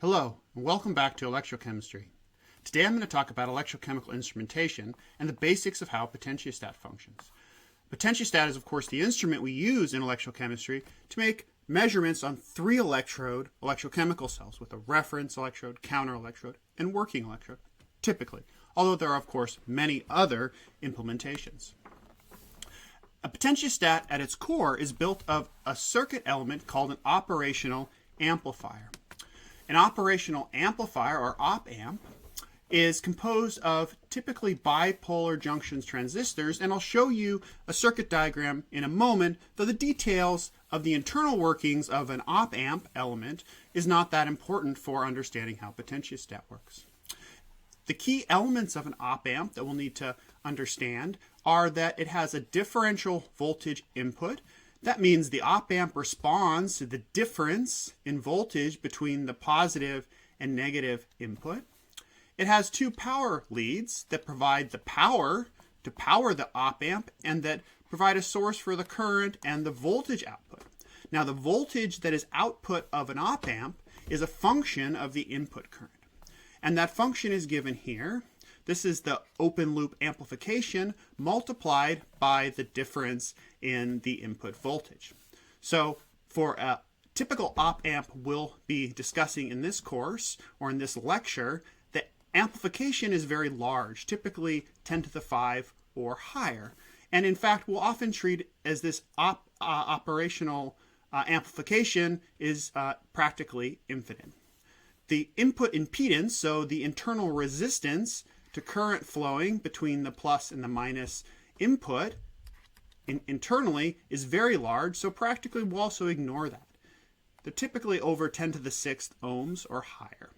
Hello, and welcome back to electrochemistry. Today I'm going to talk about electrochemical instrumentation and the basics of how potentiostat functions. Potentiostat is, of course, the instrument we use in electrochemistry to make measurements on 3 electrode electrochemical cells with a reference electrode, counter electrode, and working electrode, typically, although there are, of course, many other implementations. A potentiostat at its core is built of a circuit element called an operational amplifier. An operational amplifier, or op-amp, is composed of typically bipolar junctions transistors, and I'll show you a circuit diagram in a moment, though the details of the internal workings of an op-amp element is not that important for understanding how potentiostat works. The key elements of an op-amp that we'll need to understand are that it has a differential voltage input. That means the op-amp responds to the difference in voltage between the positive and negative input. It has 2 power leads that provide the power to power the op-amp and that provide a source for the current and the voltage output. Now, the voltage that is output of an op-amp is a function of the input current. And that function is given here. This is the open loop amplification multiplied by the difference in the input voltage. So for a typical op-amp we'll be discussing in this course or in this lecture, the amplification is very large, typically 10 to the 5 or higher. And in fact, we'll often treat it as this operational amplification is practically infinite. The input impedance, so the internal resistance to current flowing between the plus and the minus input internally is very large, so practically we'll also ignore that. They're typically over 10 to the 6th ohms or higher.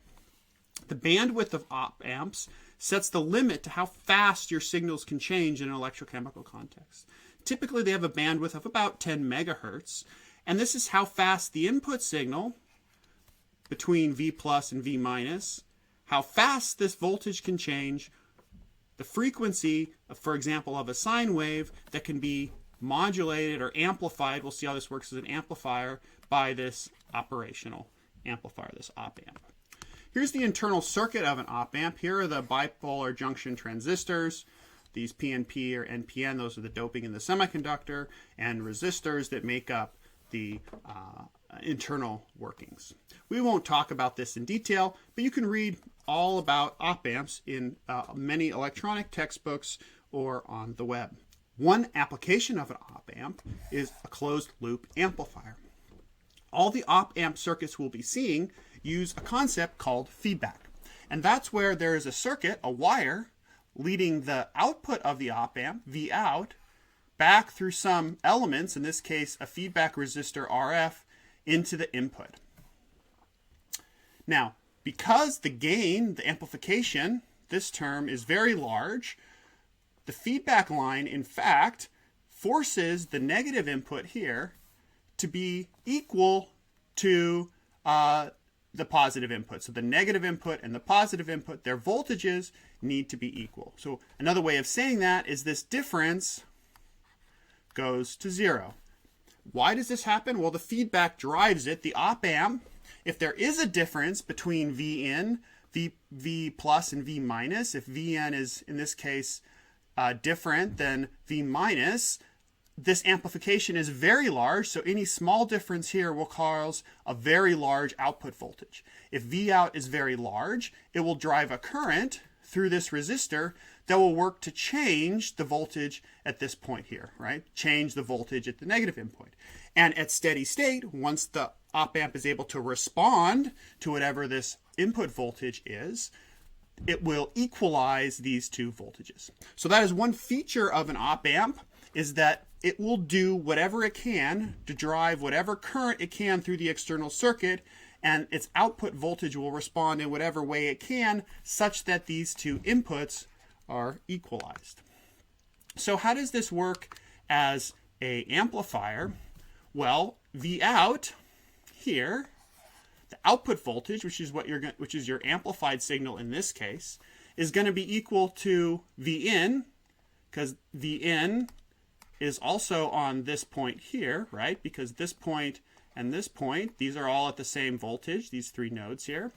The bandwidth of op-amps sets the limit to how fast your signals can change in an electrochemical context. Typically they have a bandwidth of about 10 megahertz, and this is how fast the input signal between V plus and V minus, how fast this voltage can change, the frequency, for example, of a sine wave that can be modulated or amplified. We'll see how this works as an amplifier by this operational amplifier, this op-amp. Here's the internal circuit of an op-amp. Here are the bipolar junction transistors. These PNP or NPN, those are the doping in the semiconductor, and resistors that make up the internal workings. We won't talk about this in detail, but you can read all about op-amps in many electronic textbooks or on the web. One application of an op-amp is a closed loop amplifier. All the op-amp circuits we'll be seeing use a concept called feedback. And that's where there is a circuit, a wire, leading the output of the op-amp, V out, back through some elements, in this case a feedback resistor RF, into the input. Now, because the gain, the amplification, this term is very large, the feedback line, in fact, forces the negative input here to be equal to the positive input. So the negative input and the positive input, their voltages need to be equal. So another way of saying that is this difference goes to 0. Why does this happen? Well, the feedback drives it. The op-amp, if there is a difference between Vin, V plus, and V minus, if Vn is, in this case, different than V minus, this amplification is very large, so any small difference here will cause a very large output voltage. If V out is very large, it will drive a current through this resistor that will work to change the voltage at this point here, right? Change the voltage at the negative input. And at steady state, once the op-amp is able to respond to whatever this input voltage is, it will equalize these 2 voltages. So that is one feature of an op-amp, is that it will do whatever it can to drive whatever current it can through the external circuit, and its output voltage will respond in whatever way it can, such that these 2 inputs are equalized. So how does this work as an amplifier? Well, V out here, the output voltage, which is your amplified signal in this case, is going to be equal to V in, because V in is also on this point here, right? Because this point and this point, these are all at the same voltage, these 3 nodes here.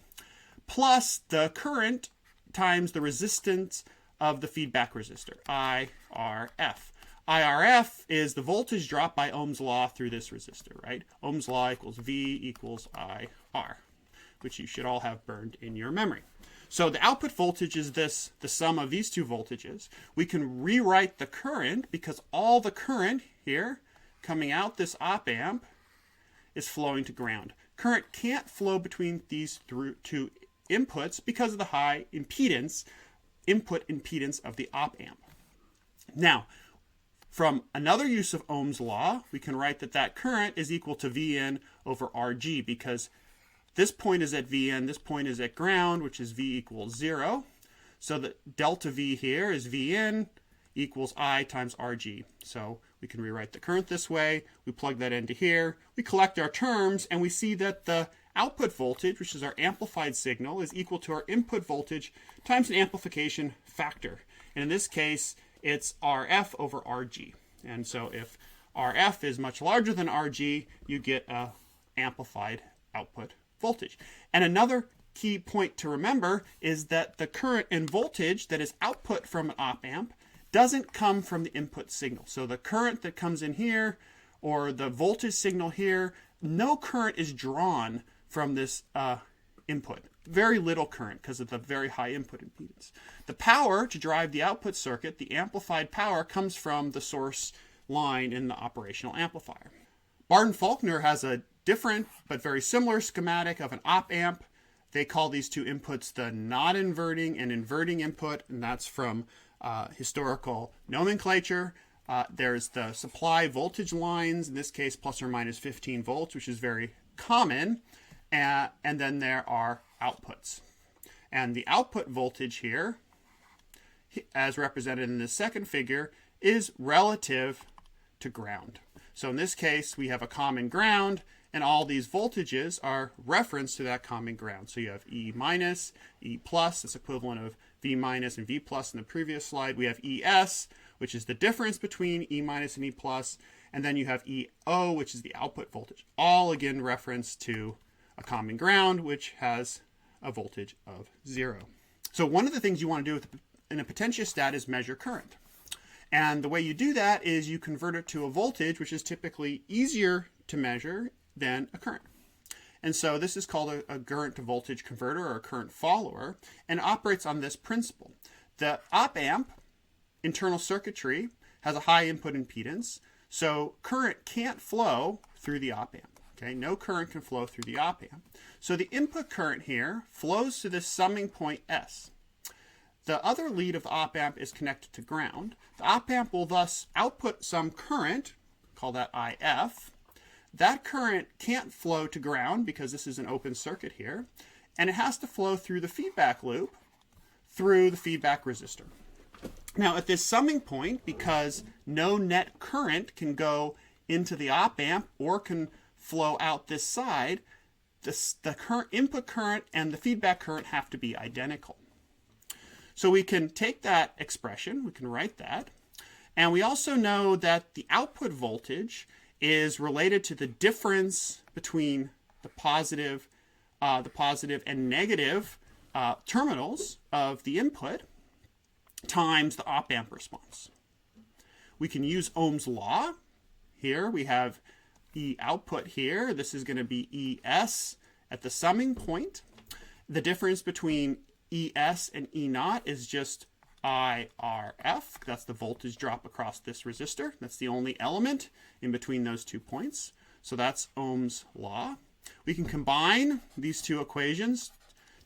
plus the current times the resistance of the feedback resistor, IRF. IRF is the voltage drop by Ohm's law through this resistor, right? Ohm's law equals V equals IR, which you should all have burned in your memory. So the output voltage is this, the sum of these two voltages. We can rewrite the current because all the current here coming out this op amp is flowing to ground. Current can't flow between these two inputs because of the high impedance, input impedance of the op amp. Now, from another use of Ohm's law, we can write that current is equal to Vn over Rg because this point is at Vn, this point is at ground, which is V equals 0. So the delta V here is Vn equals I times Rg. So we can rewrite the current this way. We plug that into here. We collect our terms, and we see that the output voltage, which is our amplified signal, is equal to our input voltage times an amplification factor. And in this case, it's RF over RG. And so if RF is much larger than RG, you get a amplified output voltage. And another key point to remember is that the current and voltage that is output from an op amp doesn't come from the input signal. So the current that comes in here or the voltage signal here, no current is drawn from this input. Very little current because of the very high input impedance. The power to drive the output circuit, the amplified power, comes from the source line in the operational amplifier. Barton-Faulkner has a different but very similar schematic of an op amp. They call these two inputs the non-inverting and inverting input, and that's from historical nomenclature. There's the supply voltage lines, in this case plus or minus 15 volts, which is very common, and then there are outputs. And the output voltage here, as represented in the second figure, is relative to ground. So in this case, we have a common ground, and all these voltages are referenced to that common ground. So you have E minus, E plus, that's equivalent of V minus and V plus in the previous slide. We have ES, which is the difference between E minus and E plus, and then you have EO, which is the output voltage. All again referenced to a common ground, which has a voltage of 0. So one of the things you want to do in a potentiostat is measure current. And the way you do that is you convert it to a voltage, which is typically easier to measure than a current. And so this is called a current to voltage converter or a current follower, and operates on this principle. The op amp internal circuitry has a high input impedance, so current can't flow through the op amp. Okay, no current can flow through the op amp. So the input current here flows to this summing point S. The other lead of the op amp is connected to ground. The op amp will thus output some current, call that IF. That current can't flow to ground because this is an open circuit here, and it has to flow through the feedback loop through the feedback resistor. Now at this summing point, because no net current can go into the op amp or can flow out this side, the current input current and the feedback current have to be identical. So we can take that expression, we can write that, and we also know that the output voltage is related to the difference between the positive and negative terminals of the input times the op amp response. We can use Ohm's law. Here we have E output here. This is going to be ES at the summing point. The difference between ES and E naught is just IRF. That's the voltage drop across this resistor. That's the only element in between those 2 points. So that's Ohm's law. We can combine these two equations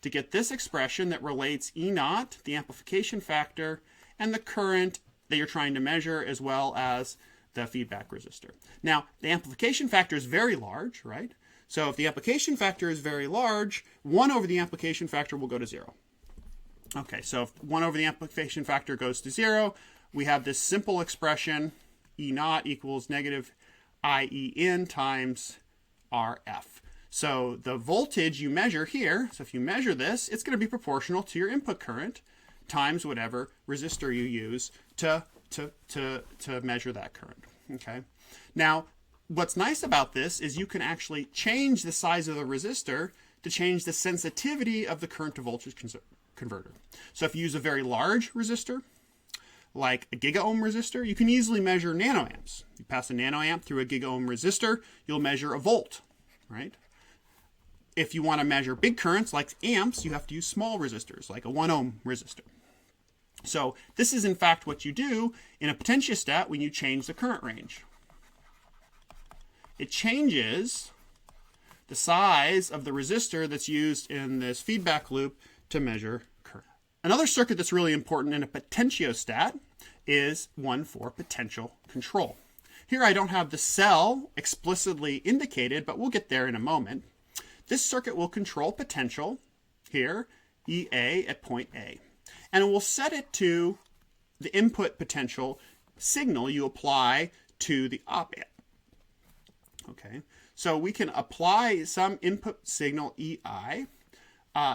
to get this expression that relates E naught, the amplification factor, and the current that you're trying to measure, as well as the feedback resistor. Now, the amplification factor is very large, right? So if the amplification factor is very large, 1 over the amplification factor will go to 0. Okay, so if 1 over the amplification factor goes to 0, we have this simple expression, E naught equals negative IEN times RF. So the voltage you measure here, so if you measure this, it's going to be proportional to your input current times whatever resistor you use to measure that current. Okay. Now, what's nice about this is you can actually change the size of the resistor to change the sensitivity of the current to voltage converter. So if you use a very large resistor, like a gigaohm resistor, you can easily measure nanoamps. You pass a nanoamp through a gigaohm resistor, you'll measure a volt, right? If you want to measure big currents like amps, you have to use small resistors, like a 1 ohm resistor. So this is in fact what you do in a potentiostat when you change the current range. It changes the size of the resistor that's used in this feedback loop to measure current. Another circuit that's really important in a potentiostat is one for potential control. Here I don't have the cell explicitly indicated, but we'll get there in a moment. This circuit will control potential here, EA at point A. And it will set it to the input potential signal you apply to the op amp. Okay, so we can apply some input signal EI.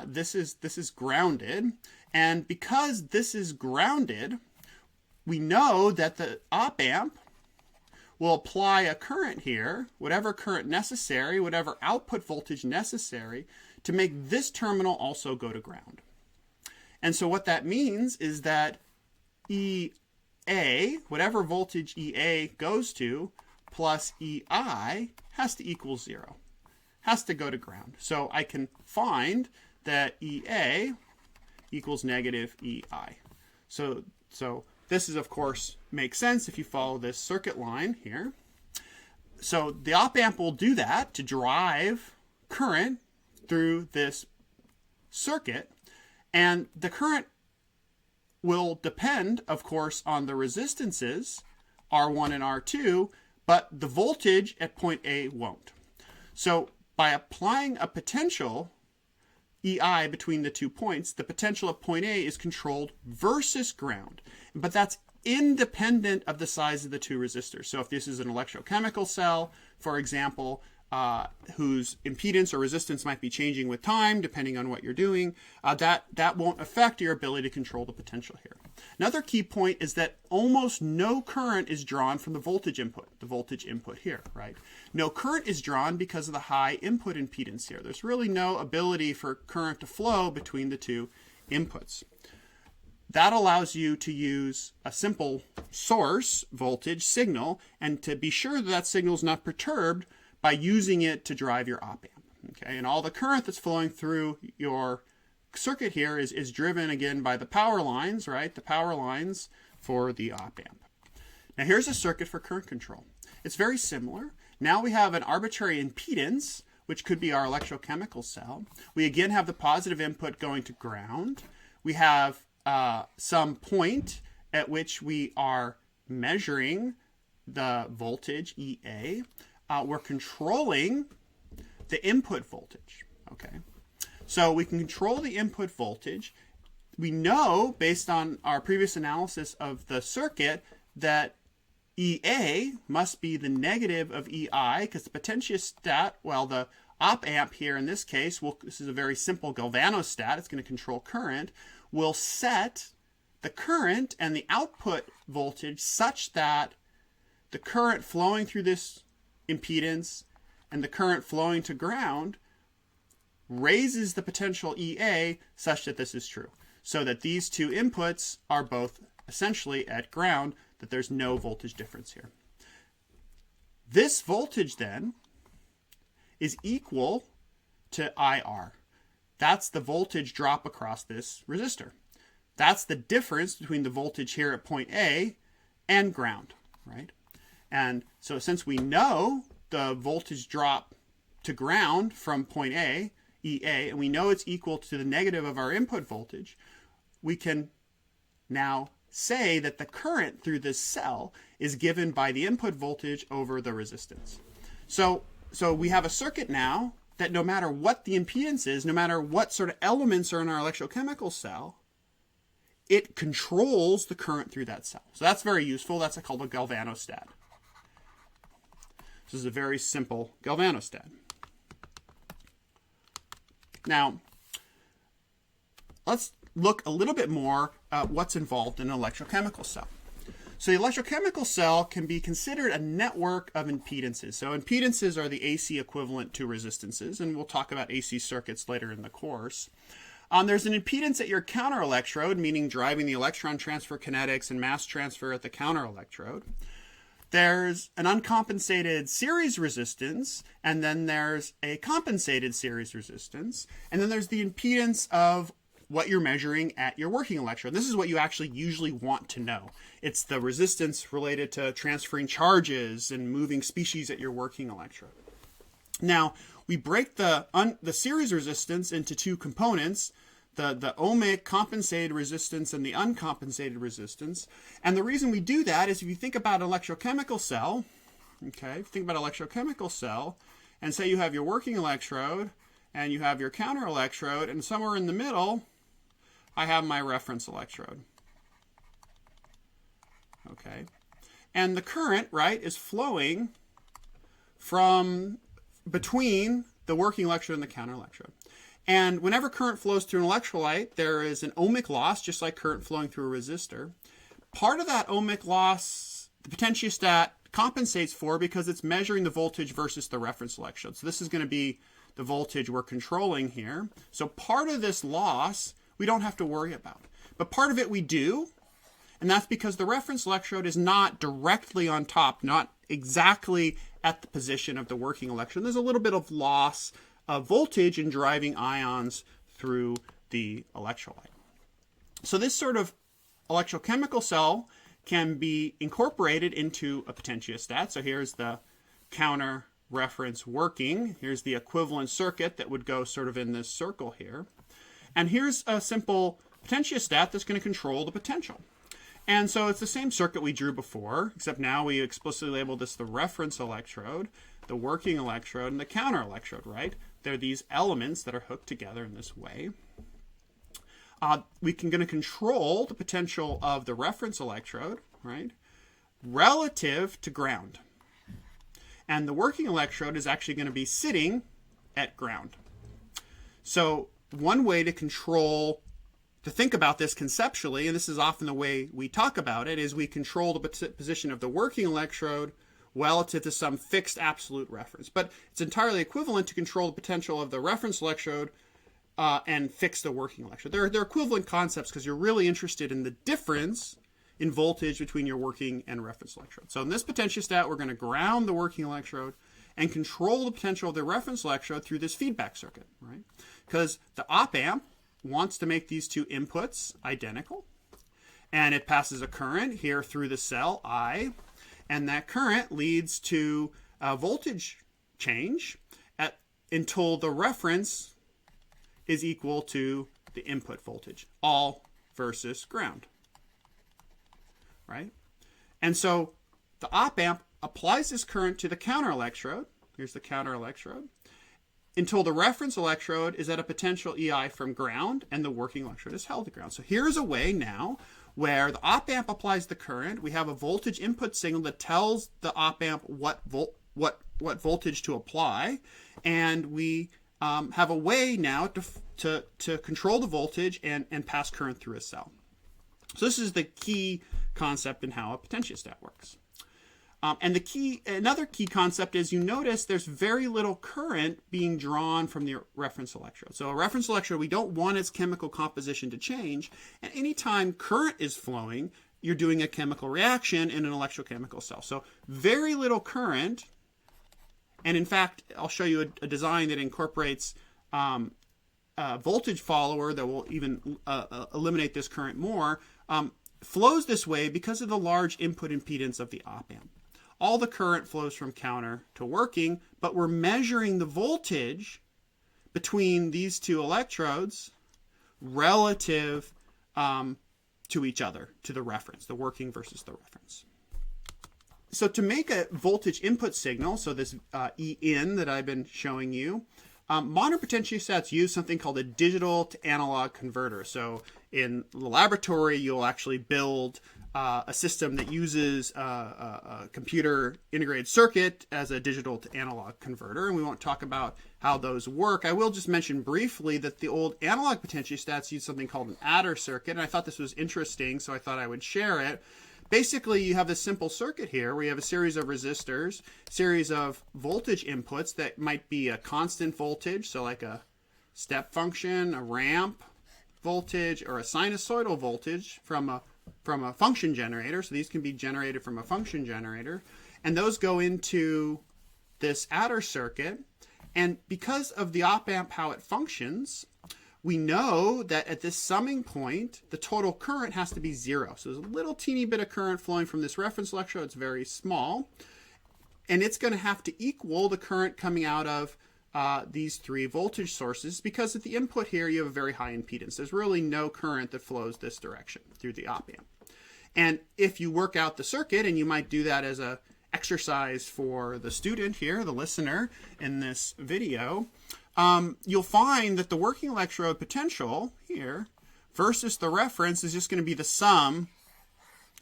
This is grounded, and because this is grounded, we know that the op amp will apply a current here, whatever current necessary, whatever output voltage necessary, to make this terminal also go to ground. And so what that means is that EA, whatever voltage EA goes to, plus EI has to equal 0, has to go to ground. So I can find that EA equals negative EI. So this is, of course, makes sense if you follow this circuit line here. So the op amp will do that to drive current through this circuit. And the current will depend, of course, on the resistances, R1 and R2, but the voltage at point A won't. So by applying a potential, EI, between the 2 points, the potential at point A is controlled versus ground. But that's independent of the size of the 2 resistors. So if this is an electrochemical cell, for example, whose impedance or resistance might be changing with time, depending on what you're doing, that won't affect your ability to control the potential here. Another key point is that almost no current is drawn from the voltage input here, right? No current is drawn because of the high input impedance here. There's really no ability for current to flow between the 2 inputs. That allows you to use a simple source voltage signal and to be sure that that signal is not perturbed by using it to drive your op amp. Okay, and all the current that's flowing through your circuit here is driven again by the power lines, right? The power lines for the op amp. Now here's a circuit for current control. It's very similar. Now we have an arbitrary impedance, which could be our electrochemical cell. We again have the positive input going to ground. We have some point at which we are measuring the voltage, EA. We're controlling the input voltage, okay? So we can control the input voltage. We know, based on our previous analysis of the circuit, that EA must be the negative of EI, because the potentiostat, well, the op amp here in this case, this is a very simple galvanostat, it's going to control current, will set the current and the output voltage such that the current flowing through this impedance and the current flowing to ground raises the potential EA such that this is true. So that these 2 inputs are both essentially at ground, that there's no voltage difference here. This voltage then is equal to IR. That's the voltage drop across this resistor. That's the difference between the voltage here at point A and ground, right? And so since we know the voltage drop to ground from point A, EA, and we know it's equal to the negative of our input voltage, we can now say that the current through this cell is given by the input voltage over the resistance. So we have a circuit now that no matter what the impedance is, no matter what sort of elements are in our electrochemical cell, it controls the current through that cell. So that's very useful. That's called a galvanostat. This is a very simple galvanostat. Now, let's look a little bit more at what's involved in an electrochemical cell. So the electrochemical cell can be considered a network of impedances. So impedances are the AC equivalent to resistances, and we'll talk about AC circuits later in the course. There's an impedance at your counter electrode, meaning driving the electron transfer kinetics and mass transfer at the counter electrode. There's an uncompensated series resistance, and then there's a compensated series resistance, and then there's the impedance of what you're measuring at your working electrode. This is what you actually usually want to know. It's the resistance related to transferring charges and moving species at your working electrode. Now, we break the series resistance into two components, the ohmic compensated resistance and the uncompensated resistance. And the reason we do that is if you think about an electrochemical cell, okay, and say you have your working electrode and you have your counter electrode, and somewhere in the middle, I have my reference electrode. Okay. And the current, right, is flowing from between the working electrode and the counter electrode. And whenever current flows through an electrolyte, there is an ohmic loss, just like current flowing through a resistor. Part of that ohmic loss, the potentiostat compensates for because it's measuring the voltage versus the reference electrode. So this is going to be the voltage we're controlling here. So part of this loss we don't have to worry about. But part of it we do, and that's because the reference electrode is not directly on top, not exactly at the position of the working electrode. There's a little bit of loss of voltage in driving ions through the electrolyte. So this sort of electrochemical cell can be incorporated into a potentiostat. So here's the counter reference working. Here's the equivalent circuit that would go sort of in this circle here. And here's a simple potentiostat that's going to control the potential. And so it's the same circuit we drew before, except now we explicitly label this the reference electrode, the working electrode, and the counter electrode, right? They're these elements that are hooked together in this way. We can going to control the potential of the reference electrode, right, relative to ground. And the working electrode is actually going to be sitting at ground. So one way to think about this conceptually, and this is often the way we talk about it, is we control the position of the working electrode relative to some fixed absolute reference. But it's entirely equivalent to control the potential of the reference electrode and fix the working electrode. They're equivalent concepts because you're really interested in the difference in voltage between your working and reference electrode. So in this potentiostat, we're going to ground the working electrode and control the potential of the reference electrode through this feedback circuit, right? Because the op-amp wants to make these two inputs identical, and it passes a current here through the cell I, and that current leads to a voltage change until the reference is equal to the input voltage, all versus ground, right? And so the op-amp applies this current to the counter electrode. Here's the counter electrode, until the reference electrode is at a potential EI from ground and the working electrode is held to ground. So here's a way now where the op-amp applies the current. We have a voltage input signal that tells the op-amp what voltage to apply, and we have a way now to control the voltage and pass current through a cell. So this is the key concept in how a potentiostat works. And another key concept is you notice there's very little current being drawn from the reference electrode. So a reference electrode, we don't want its chemical composition to change. And anytime current is flowing, you're doing a chemical reaction in an electrochemical cell. So very little current. And in fact, I'll show you a design that incorporates a voltage follower that will even eliminate this current more, flows this way because of the large input impedance of the op-amp. All the current flows from counter to working, but we're measuring the voltage between these two electrodes relative to each other, to the reference, the working versus the reference. So to make a voltage input signal, so this E in that I've been showing you, modern potentiostats use something called a digital to analog converter. So in the laboratory, you'll actually build a system that uses a computer integrated circuit as a digital to analog converter, and we won't talk about how those work. I will just mention briefly that the old analog potentiostats use something called an adder circuit, and I thought this was interesting, so I thought I would share it. basically you have this simple circuit here where you have a series of resistors, series of voltage inputs that might be a constant voltage, so like a step function, a ramp voltage, or a sinusoidal voltage from a function generator. So these can be generated from a function generator, and those go into this adder circuit. And because of the op amp, how it functions, we know that at this summing point, the total current has to be 0. So there's a little teeny bit of current flowing from this reference electrode. It's very small. And it's going to have to equal the current coming out of these 3 voltage sources, because at the input here, you have a very high impedance. There's really no current that flows this direction through the op amp. And if you work out the circuit, and you might do that as a exercise for the student here, the listener in this video, you'll find that the working electrode potential here versus the reference is just going to be the sum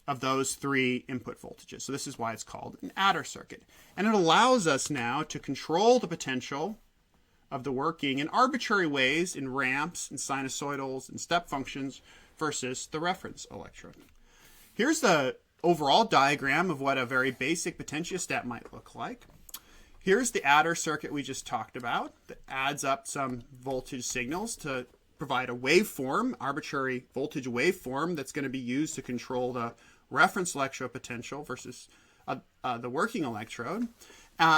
of those 3 input voltages. So this is why it's called an adder circuit. And it allows us now to control the potential of the working in arbitrary ways in ramps and sinusoidals and step functions versus the reference electrode. Here's the overall diagram of what a very basic potentiostat might look like. Here's the adder circuit we just talked about that adds up some voltage signals to provide a waveform, arbitrary voltage waveform that's going to be used to control the reference electrode potential versus the working electrode.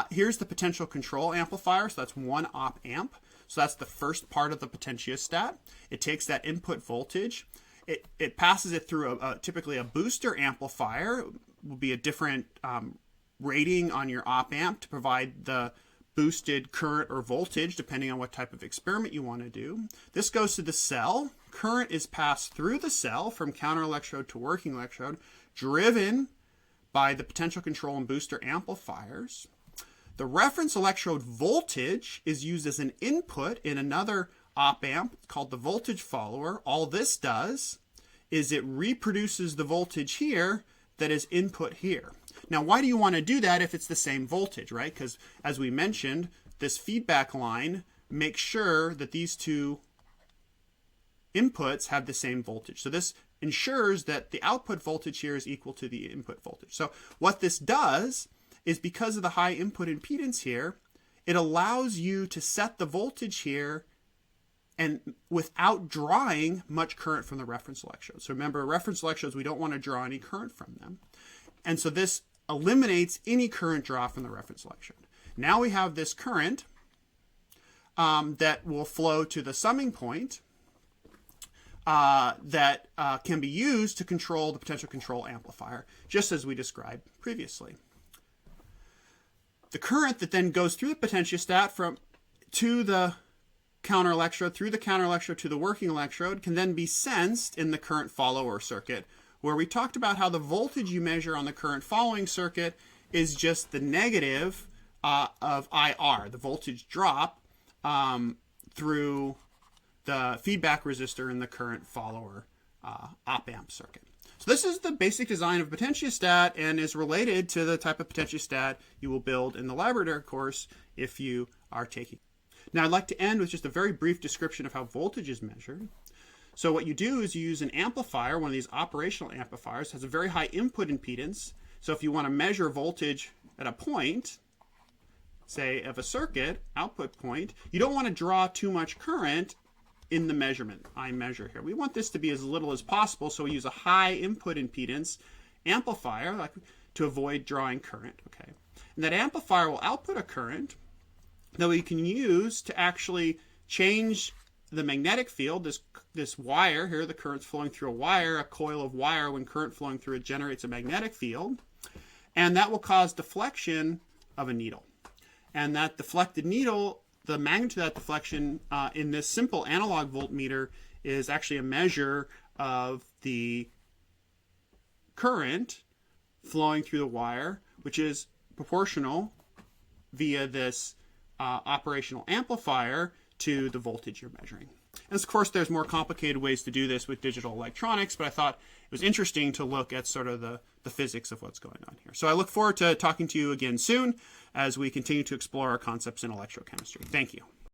Here's the potential control amplifier, so that's 1 op amp. So that's the first part of the potentiostat. It takes that input voltage. It passes it through typically a booster amplifier. It will be a different rating on your op amp to provide the boosted current or voltage depending on what type of experiment you want to do. This goes to the cell. Current is passed through the cell from counter electrode to working electrode, driven by the potential control and booster amplifiers. The reference electrode voltage is used as an input in another op amp called the voltage follower. All this does is it reproduces the voltage here that is input here. Now, why do you want to do that if it's the same voltage, right? Because as we mentioned, this feedback line makes sure that these 2 inputs have the same voltage. So this ensures that the output voltage here is equal to the input voltage. So what this does is, because of the high input impedance here, it allows you to set the voltage here and without drawing much current from the reference electrodes. So remember, reference electrodes, we don't want to draw any current from them. And so this eliminates any current draw from the reference electrode. Now we have this current that will flow to the summing point that can be used to control the potential control amplifier, just as we described previously. The current that then goes through the potentiostat to the counter electrode, through the counter electrode to the working electrode, can then be sensed in the current follower circuit, where we talked about how the voltage you measure on the current following circuit is just the negative of IR, the voltage drop through the feedback resistor in the current follower op amp circuit. So this is the basic design of potentiostat and is related to the type of potentiostat you will build in the laboratory course if you are taking. Now I'd like to end with just a very brief description of how voltage is measured. So what you do is you use an amplifier, one of these operational amplifiers, has a very high input impedance. So if you want to measure voltage at a point, say of a circuit, output point, you don't want to draw too much current in the measurement, I measure here. We want this to be as little as possible, so we use a high input impedance amplifier to avoid drawing current. Okay, and that amplifier will output a current that we can use to actually change the magnetic field. This wire here, the current's flowing through a wire, a coil of wire. When current flowing through it generates a magnetic field, and that will cause deflection of a needle. And that deflected needle, the magnitude of that deflection in this simple analog voltmeter is actually a measure of the current flowing through the wire, which is proportional via this operational amplifier to the voltage you're measuring. And of course, there's more complicated ways to do this with digital electronics, but I thought it was interesting to look at sort of the physics of what's going on here. So I look forward to talking to you again soon as we continue to explore our concepts in electrochemistry. Thank you.